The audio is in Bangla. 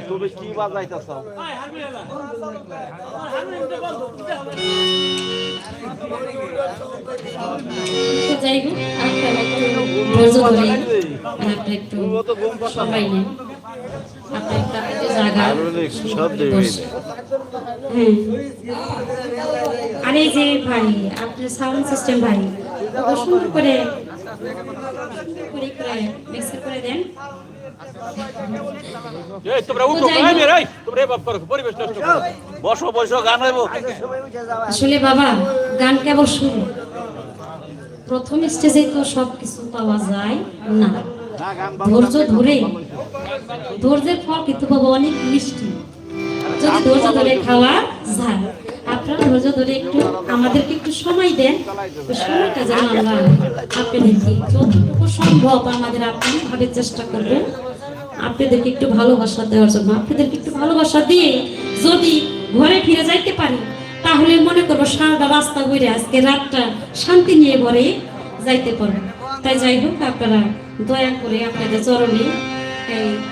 তুমি কি বাজাইতেছ? যাই হোক, একটু সবাই নেন, আপনার একটা জায়গা। আর এই যে ভাই, আপনার সাউন্ড সিস্টেম ভাই, সুন্দর করে মিক্সার করে দেন। আসলে বাবা, গান কেবল শুরু, প্রথম স্টেজে তো সবকিছু পাওয়া যায় না। ধৈর্য ধরে, ধৈর্যের ফল কিন্তু বাবা অনেক মিষ্টি, যদি ধৈর্য ধরে খাওয়া যায়। আপনারা ধৈর্য ধরে একটু আমাদেরকে একটু সময় দেন, সময়টা যেন আমরা আপনাদেরকে যতটুকু সম্ভব আমাদের আপনাদের চেষ্টা করবো আপনাদেরকে একটু ভালোবাসা দেওয়ার জন্য। আপনাদেরকে একটু ভালোবাসা দিয়ে যদি ঘরে ফিরে যাইতে পারি, তাহলে মনে করবো সারাটা রাস্তা ঘুরে আজকে রাতটা শান্তি নিয়ে ঘরে যাইতে পারবো। তাই যাই হোক, আপনারা দয়া করে আপনাদের চরণে